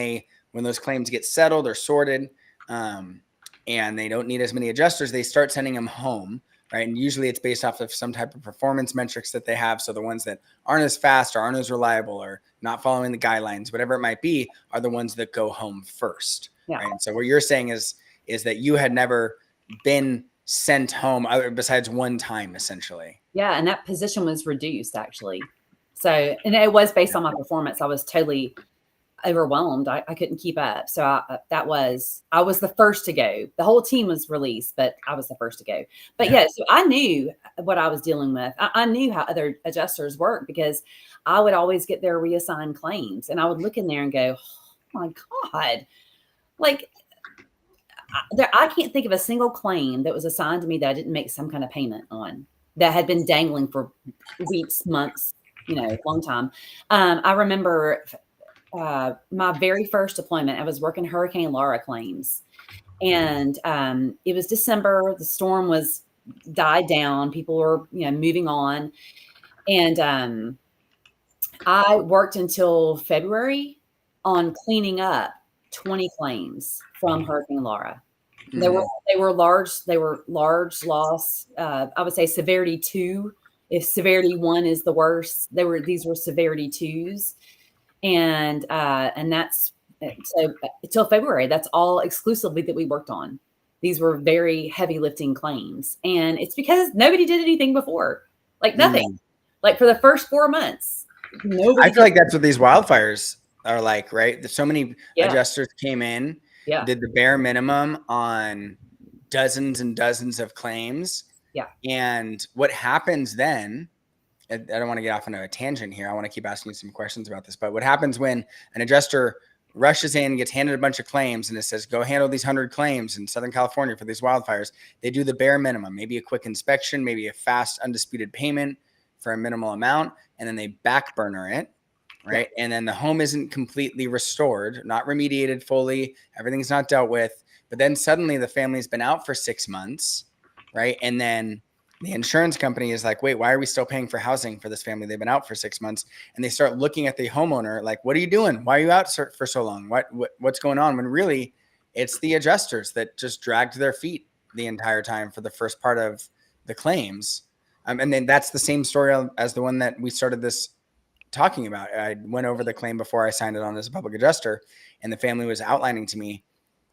those claims get settled or sorted, and they don't need as many adjusters, they start sending them home, right? And usually it's based off of some type of performance metrics that they have. So the ones that aren't as fast or aren't as reliable or not following the guidelines, whatever it might be, are the ones that go home first. Yeah. Right? And so what you're saying is that you had never been sent home besides one time, essentially. Yeah. And that position was reduced, actually. So, and it was based on my performance. I was totally overwhelmed. I couldn't keep up. So I was the first to go. The whole team was released, but I was the first to go. But yeah, so I knew what I was dealing with. I knew how other adjusters work because I would always get their reassigned claims, and I would look in there and go, oh my God, like I can't think of a single claim that was assigned to me that I didn't make some kind of payment on, that had been dangling for weeks, months, long time. I remember my very first deployment, I was working Hurricane Laura claims, and it was December. The storm was died down. People were, moving on. And I worked until February on cleaning up 20 claims from Hurricane Laura. They were large loss. I would say severity 2. If severity 1 is the worst, these were severity 2s. And that's so until February, that's all exclusively that we worked on. These were very heavy lifting claims. And it's because nobody did anything before, like nothing, like for the first 4 months. I feel like that's what these wildfires are like, right? There's so many adjusters came in, did the bare minimum on dozens and dozens of claims. Yeah. And what happens then, I don't want to get off on a tangent here. I want to keep asking you some questions about this, but what happens when an adjuster rushes in, gets handed a bunch of claims, and it says, go handle these 100 claims in Southern California for these wildfires. They do the bare minimum, maybe a quick inspection, maybe a fast undisputed payment for a minimal amount, and then they back burner it, right? And then the home isn't completely restored, not remediated fully. Everything's not dealt with. But then suddenly the family's been out for 6 months, right? And then the insurance company is like, wait, why are we still paying for housing for this family? They've been out for 6 months. And they start looking at the homeowner like, what are you doing? Why are you out for so long? What's going on? When really it's the adjusters that just dragged their feet the entire time for the first part of the claims. And then that's the same story as the one that we started this talking about. I went over the claim before I signed it on as a public adjuster, and the family was outlining to me,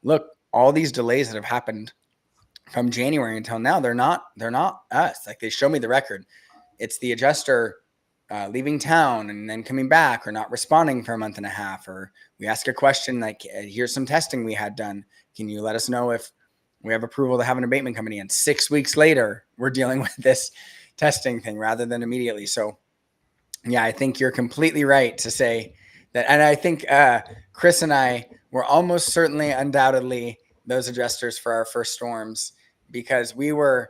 look, all these delays that have happened from January until now, they're not us. Like, they show me the record. It's the adjuster leaving town and then coming back, or not responding for a month and a half, or we ask a question like, here's some testing we had done. Can you let us know if we have approval to have an abatement company? And 6 weeks later, we're dealing with this testing thing rather than immediately. So yeah, I think you're completely right to say that. And I think Chris and I were almost certainly, undoubtedly those adjusters for our first storms because we were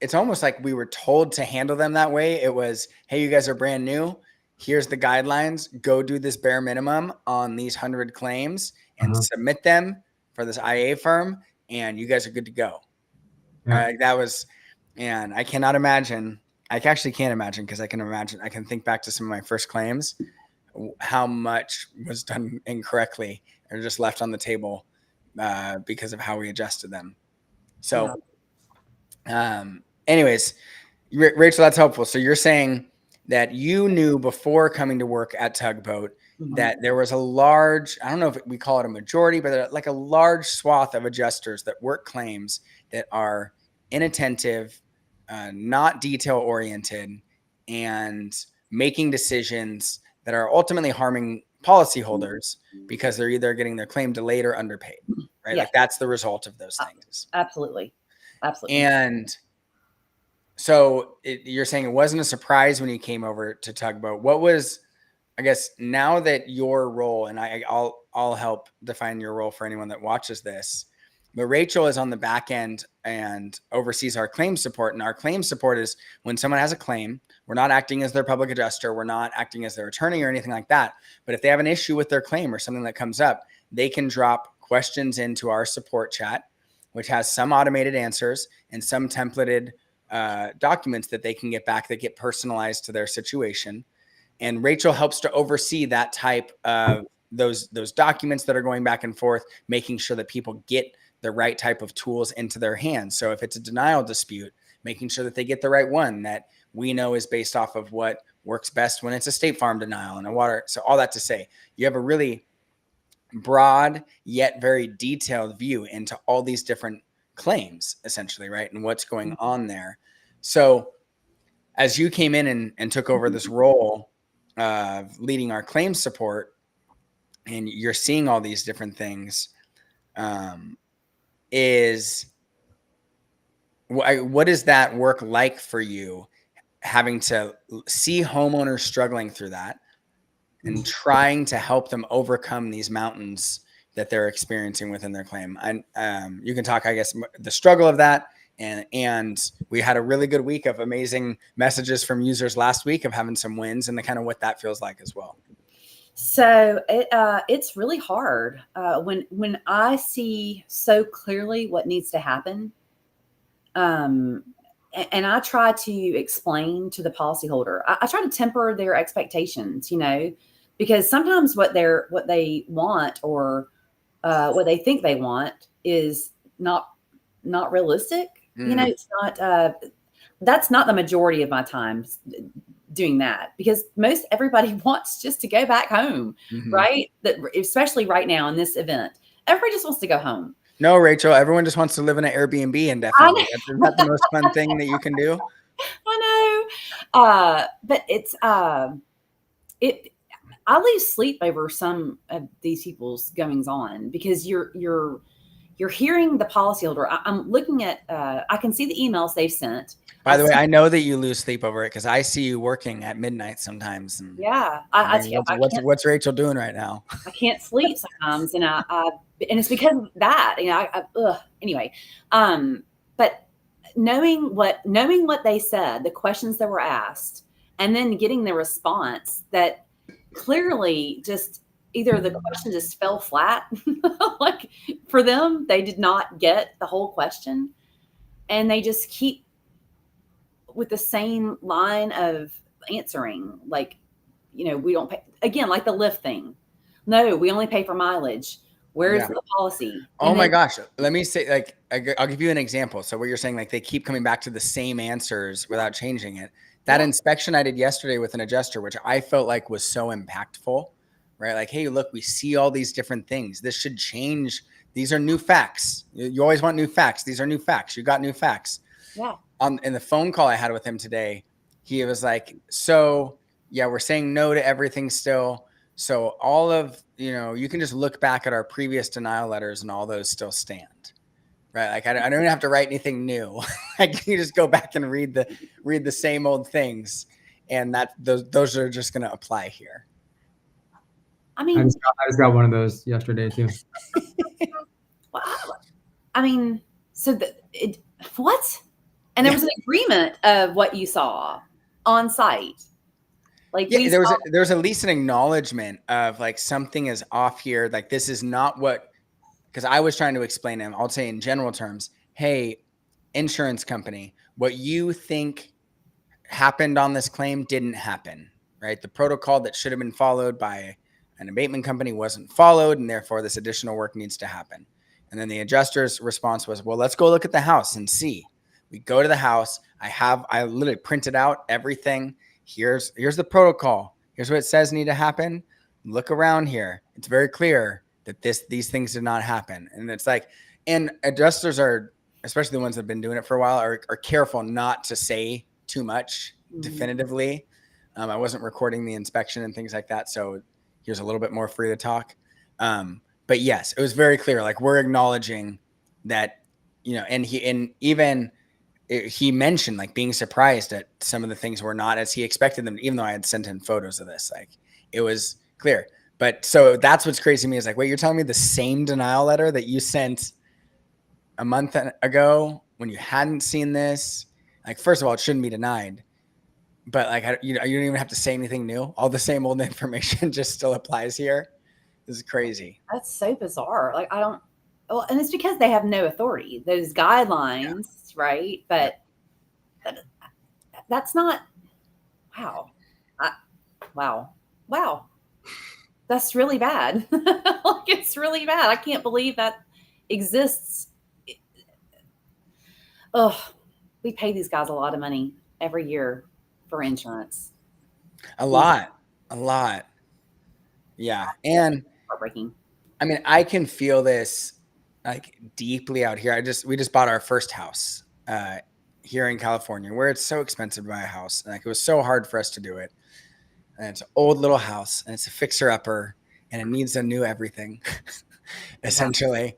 it's almost like we were told to handle them that way. It was, hey, you guys are brand new. Here's the guidelines. Go do this bare minimum on these 100 claims and submit them for this IA firm, and you guys are good to go. Yeah. That was, and I cannot imagine. I actually can't imagine because I can think back to some of my first claims, how much was done incorrectly or just left on the table because of how we adjusted them. So, anyways, Rachel, that's helpful. So you're saying that you knew before coming to work at Tugboat that there was a large, I don't know if we call it a majority, but like a large swath of adjusters that work claims that are inattentive, not detail oriented, and making decisions that are ultimately harming policyholders because they're either getting their claim delayed or underpaid, right? Yeah. Like that's the result of those things. Absolutely. And so you're saying it wasn't a surprise when you came over to Tugboat. What was, I guess, now that your role, and I'll help define your role for anyone that watches this, but Rachel is on the back end and oversees our claim support. And our claim support is when someone has a claim, we're not acting as their public adjuster. We're not acting as their attorney or anything like that. But if they have an issue with their claim or something that comes up, they can drop questions into our support chat, which has some automated answers and some templated documents that they can get back that get personalized to their situation. And Rachel helps to oversee that type of those documents that are going back and forth, making sure that people get the right type of tools into their hands. So if it's a denial dispute, making sure that they get the right one that we know is based off of what works best when it's a State Farm denial and a water. So all that to say, you have a really broad yet very detailed view into all these different claims, essentially, right? And what's going on there. So as you came in and took over this role of leading our claims support, and you're seeing all these different things, what is that work like for you, having to see homeowners struggling through that and trying to help them overcome these mountains that they're experiencing within their claim? And you can talk, I guess, the struggle of that. And we had a really good week of amazing messages from users last week of having some wins and the kind of what that feels like as well. So it's really hard when I see so clearly what needs to happen. And I try to explain to the policyholder. I try to temper their expectations, because sometimes what they want or what they think they want is not realistic. It's not. That's not the majority of my time doing that, because everybody wants just to go back home, right? That especially right now in this event, everybody just wants to go home. No, Rachel, everyone just wants to live in an Airbnb indefinitely. Isn't that the most fun thing that you can do? I know. But it's I lose sleep over some of these people's goings on, because you're hearing the policyholder. I'm looking at I can see the emails they've sent. By the way, I know that you lose sleep over it because I see you working at midnight sometimes. And yeah, what's Rachel doing right now? I can't sleep sometimes, and and it's because of that. Anyway, but knowing what they said, the questions that were asked, and then getting the response that clearly just either the question just fell flat, like for them, they did not get the whole question, and they just keep with the same line of answering, like, we don't pay, again, like the Lyft thing. No, we only pay for mileage. Where's the policy? Oh my gosh. Let me say, like, I'll give you an example. So what you're saying, like they keep coming back to the same answers without changing it. That inspection I did yesterday with an adjuster, which I felt like was so impactful, right? Like, hey, look, we see all these different things. This should change. These are new facts. You always want new facts. These are new facts. You got new facts. Yeah. In the phone call I had with him today, he was like, so yeah, we're saying no to everything still. So all of, you can just look back at our previous denial letters and all those still stand, right? Like I don't even have to write anything new. Like you just go back and read the same old things, and those are just going to apply here. I mean, I just got one of those yesterday too. I mean, so what? And there was an agreement of what you saw on site. Like Yeah, there was at least an acknowledgement of like something is off here. Like this is not what, because I was trying to explain to him, I'll say in general terms, hey, insurance company, what you think happened on this claim didn't happen, right? The protocol that should have been followed by an abatement company wasn't followed, and therefore this additional work needs to happen. And then the adjuster's response was, well, let's go look at the house and see. We go to the house. I literally printed out everything. Here's the protocol. Here's what it says need to happen. Look around here. It's very clear that these things did not happen. And it's like, and adjusters are, especially the ones that have been doing it for a while, are careful not to say too much definitively. I wasn't recording the inspection and things like that, so he was a little bit more free to talk. But yes, it was very clear. Like we're acknowledging that, and he mentioned like being surprised that some of the things were not as he expected them, even though I had sent him photos of this. Like it was clear. But so that's what's crazy to me is like, wait, you're telling me the same denial letter that you sent a month ago when you hadn't seen this? Like, first of all, it shouldn't be denied. But like, you don't even have to say anything new. All the same old information just still applies here. This is crazy. That's so bizarre. Like, I don't, well, and it's because they have no authority, those guidelines, right? But that's not, wow. Wow. That's really bad. Like, it's really bad. I can't believe that exists. Oh, we pay these guys a lot of money every year for insurance. A lot. Yeah. And Heartbreaking. I mean, I can feel this like deeply out here. We just bought our first house here in California, where it's so expensive to buy a house. Like it was so hard for us to do it. And it's an old little house, and it's a fixer upper, and it needs a new everything, essentially.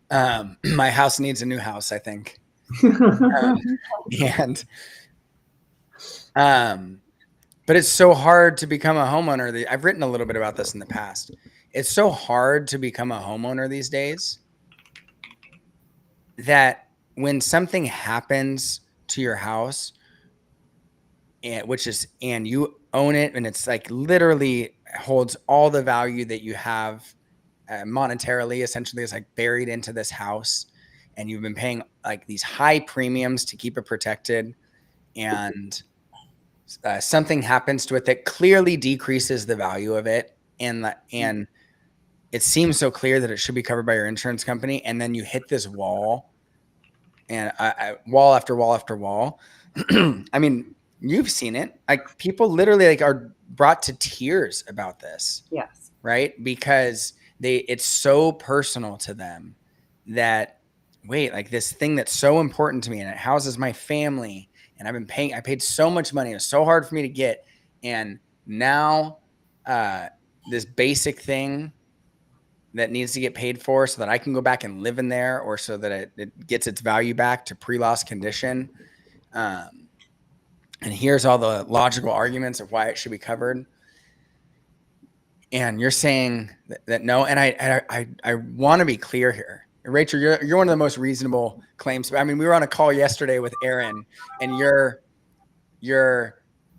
My house needs a new house, I think. But it's so hard to become a homeowner. I've written a little bit about this in the past. It's so hard to become a homeowner these days that when something happens to your house, and you own it, and it's like literally holds all the value that you have monetarily, essentially is like buried into this house, and you've been paying like these high premiums to keep it protected, and something happens to it that clearly decreases the value of it, and it seems so clear that it should be covered by your insurance company, and then you hit this wall, and wall after wall after wall. I mean, you've seen it. Like people literally like are brought to tears about this. Yes. Right? Because it's so personal to them that, wait, like this thing that's so important to me and it houses my family, and I paid so much money. It was so hard for me to get. And now this basic thing that needs to get paid for so that I can go back and live in there, or so that it gets its value back to pre-loss condition. And here's all the logical arguments of why it should be covered. And you're saying that no. And I want to be clear here. Rachel, you're one of the most reasonable claims. I mean, we were on a call yesterday with Aaron, and you're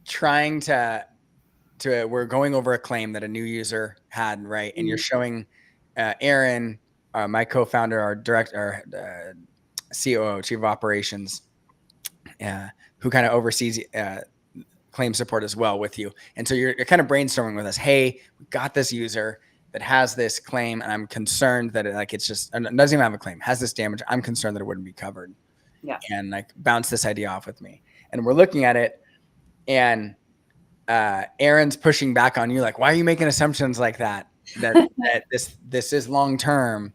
trying to we're going over a claim that a new user had, right? And you're showing Aaron, my co-founder, our director, our COO, Chief of Operations, who kind of oversees claim support as well with you. And so you're kind of brainstorming with us. Hey, we got this user that has this claim, and I'm concerned that it doesn't even have a claim, has this damage. I'm concerned that it wouldn't be covered. Yeah. And like bounce this idea off with me. And we're looking at it, and Aaron's pushing back on you, like, why are you making assumptions like that? That this is long term,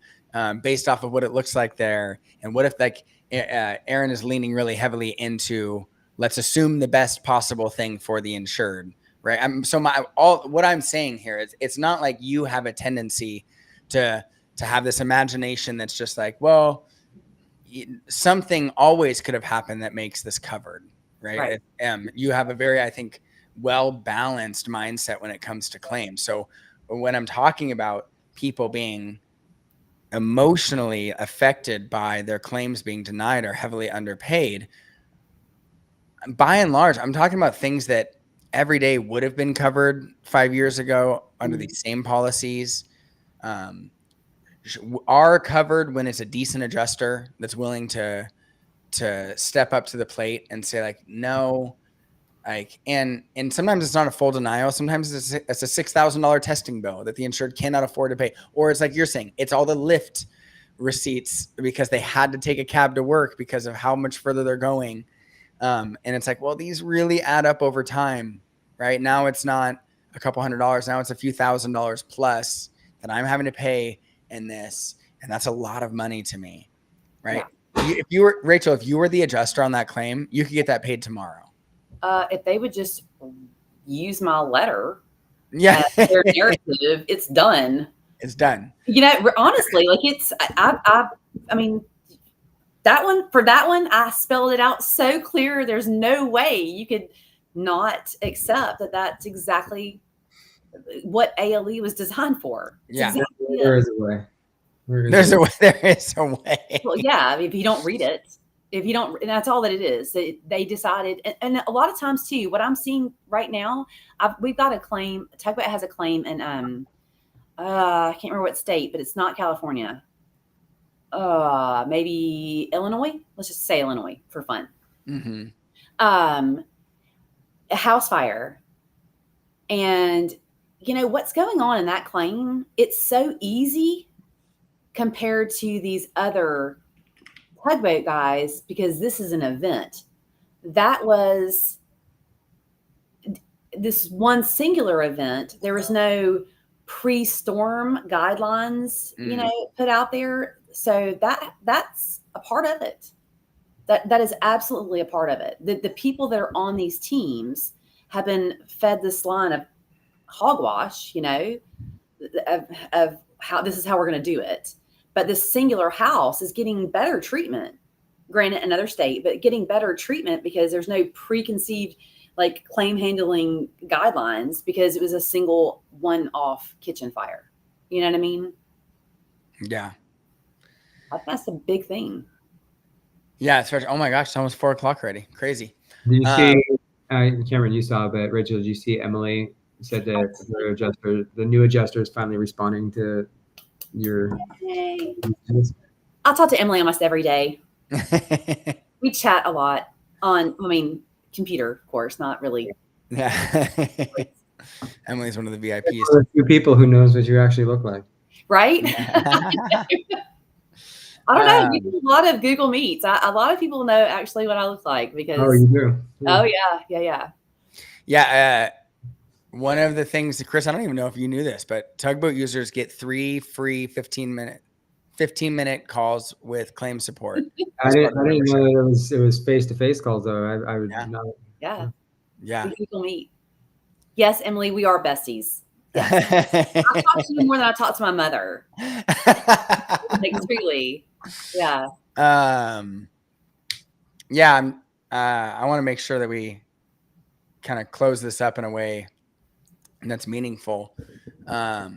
based off of what it looks like there. And what if like Aaron is leaning really heavily into, let's assume the best possible thing for the insured, right? What I'm saying here is, it's not like you have a tendency to have this imagination that's just like, well, something always could have happened that makes this covered, right? You have a very, I think, well-balanced mindset when it comes to claims. So when I'm talking about people being emotionally affected by their claims being denied or heavily underpaid, by and large, I'm talking about things that every day would have been covered 5 years ago under these same policies, are covered when it's a decent adjuster that's willing to step up to the plate and say like, no, like, and sometimes it's not a full denial. Sometimes it's a $6,000 testing bill that the insured cannot afford to pay. Or it's like you're saying, it's all the Lyft receipts because they had to take a cab to work because of how much further they're going. And it's like, well, these really add up over time, right? Now it's not a couple $100s. Now it's a few $1,000s plus that I'm having to pay in this. And that's a lot of money to me, right? Yeah. If you were, Rachel, if you were the adjuster on that claim, you could get that paid tomorrow. If they would just use my letter, yeah, their narrative, it's done. It's done. You know, honestly, like I mean, that one, I spelled it out so clear. There's no way you could not accept that that's exactly what ALE was designed for. Yeah. Exactly There is a way. There is a way. Well, yeah. If you don't read it, and that's all that it is. They decided, and a lot of times too, what I'm seeing right now, we've got a claim. Tugboat has a claim in, I can't remember what state, but it's not California. Maybe Illinois. Let's just say Illinois for fun. Mm-hmm. A house fire, and you know what's going on in that claim. It's so easy compared to these other tugboat guys because this is an event. That was this one singular event. There was no pre-storm guidelines, you know, put out there. So that's a part of it. That is absolutely a part of it. The people that are on these teams have been fed this line of hogwash, you know, of how this is how we're going to do it. But this singular house is getting better treatment, granted another state, but getting better treatment because there's no preconceived like claim handling guidelines because it was a single one-off kitchen fire. You know what I mean? Yeah. That's a big thing. Yeah. Especially, oh my gosh, it's almost 4 o'clock already. Crazy. Did you see, Cameron, you saw, but Rachel, did you see Emily said that the new adjuster is finally responding to your... Hey. I'll talk to Emily almost every day. We chat a lot on, computer, of course, not really. Yeah. Emily's one of the VIPs. One of the few people who knows what you actually look like. Right? I don't know. You do a lot of Google Meets. A lot of people know actually what I look like because. Oh, you do? Oh, yeah. Yeah. One of the things, Chris, I don't even know if you knew this, but Tugboat users get 3 free 15-minute calls with claim support. I didn't know that it was face-to-face calls though. I would not. Yeah. Google Meet. Yes, Emily, we are besties. Yes. I talk to you more than I talk to my mother. Like truly. Yeah. Yeah. I want to make sure that we kind of close this up in a way that's meaningful. Yeah,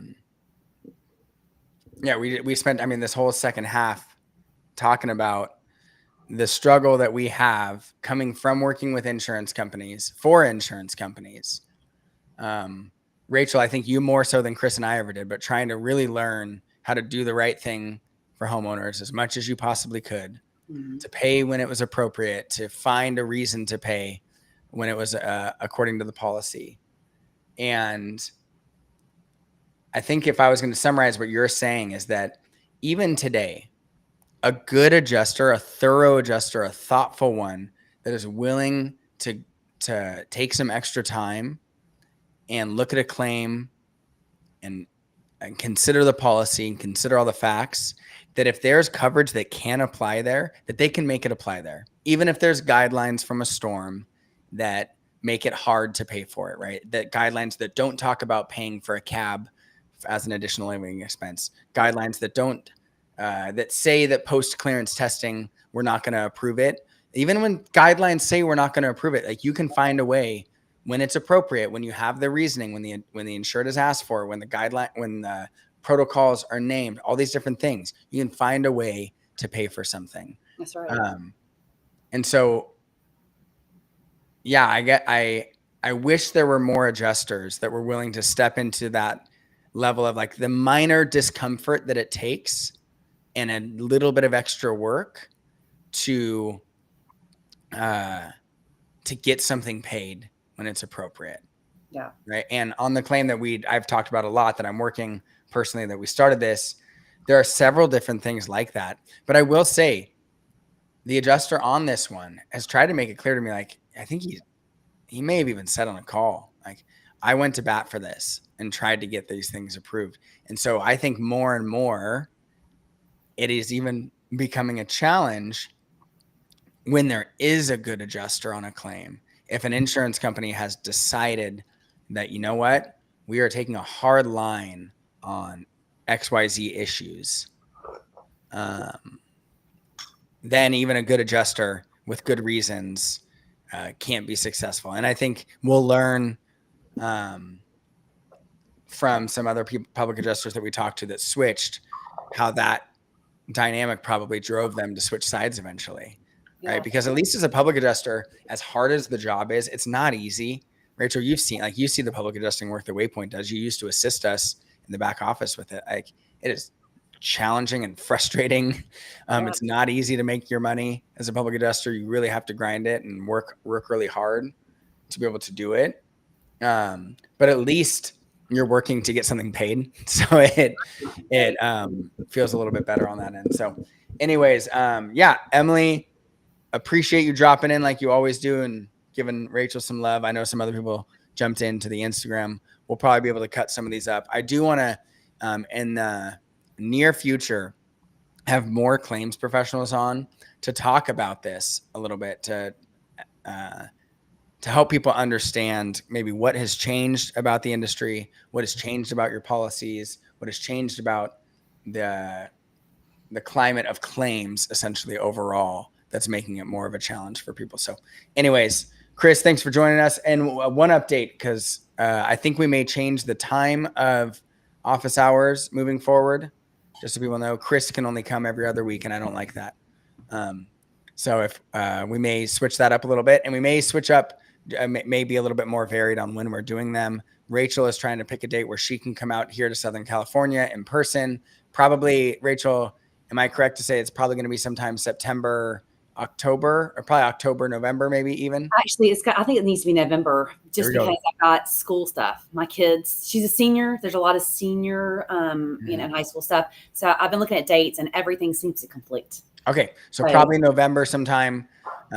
we spent, this whole second half talking about the struggle that we have coming from working with insurance companies for insurance companies. Rachel, I think you more so than Chris and I ever did, but trying to really learn how to do the right thing for homeowners as much as you possibly could, to pay when it was appropriate, to find a reason to pay when it was according to the policy. And I think if I was going to summarize what you're saying is that even today, a good adjuster, a thorough adjuster, a thoughtful one that is willing to take some extra time and look at a claim and consider the policy and consider all the facts, that if there's coverage that can apply there, that they can make it apply there. Even if there's guidelines from a storm that make it hard to pay for it, right? That guidelines that don't talk about paying for a cab as an additional living expense, guidelines that don't, that say that post-clearance testing, we're not going to approve it. Even when guidelines say we're not going to approve it, like you can find a way when it's appropriate, when you have the reasoning, when the insured is asked for, when the protocols are named, all these different things. You can find a way to pay for something. That's right. And so, yeah, I wish there were more adjusters that were willing to step into that level of like the minor discomfort that it takes and a little bit of extra work to get something paid when it's appropriate. Yeah. Right. And on the claim that I've talked about a lot, that I'm working personally, that we started this, there are several different things like that. But I will say the adjuster on this one has tried to make it clear to me, like, I think he may have even said on a call, like, I went to bat for this and tried to get these things approved. And so I think more and more it is even becoming a challenge when there is a good adjuster on a claim. If an insurance company has decided that, you know what, we are taking a hard line on XYZ issues, then even a good adjuster with good reasons can't be successful. And I think we'll learn from some other public adjusters that we talked to that switched, how that dynamic probably drove them to switch sides eventually. Yeah. Right. Because at least as a public adjuster, as hard as the job is, it's not easy. Rachel, you see the public adjusting work that Waypoint does. You used to assist us in the back office with it. Like, it is challenging and frustrating. It's not easy to make your money as a public adjuster. You really have to grind it and work really hard to be able to do it. But at least you're working to get something paid. So it feels a little bit better on that end. So anyways, Emily, appreciate you dropping in like you always do and giving Rachel some love. I know some other people jumped into the Instagram. We'll probably be able to cut some of these up. I do want to, in the near future, have more claims professionals on to talk about this a little bit, to help people understand maybe what has changed about the industry, what has changed about your policies, what has changed about the climate of claims essentially overall, that's making it more of a challenge for people. So anyways, Chris, thanks for joining us. And one update, because I think we may change the time of office hours moving forward. Just so people know, Chris can only come every other week, and I don't like that. So if we may switch that up a little bit, and we may switch up, may be a little bit more varied on when we're doing them. Rachel is trying to pick a date where she can come out here to Southern California in person. Probably, Rachel, am I correct to say it's probably going to be sometime September, October, or probably October, November, maybe even? Actually, I think it needs to be November, just because I've got school stuff. My kids, she's a senior. There's a lot of senior, high school stuff. So I've been looking at dates, and everything seems to conflict. Okay. So probably November sometime.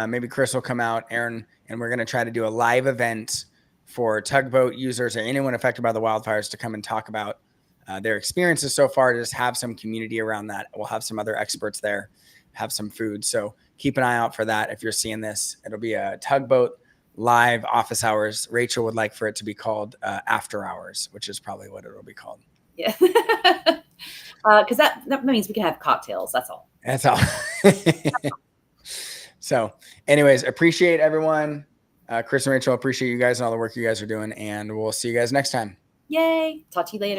Maybe Chris will come out, Aaron, and we're going to try to do a live event for tugboat users or anyone affected by the wildfires to come and talk about their experiences so far, to just have some community around that. We'll have some other experts there, have some food. So keep an eye out for that. If you're seeing this, it'll be a tugboat live office hours. Rachel would like for it to be called after hours, which is probably what it'll be called. Yeah. Because that means we can have cocktails. That's all. That's all. So anyways, appreciate everyone. Chris and Rachel, appreciate you guys and all the work you guys are doing. And we'll see you guys next time. Yay. Talk to you later.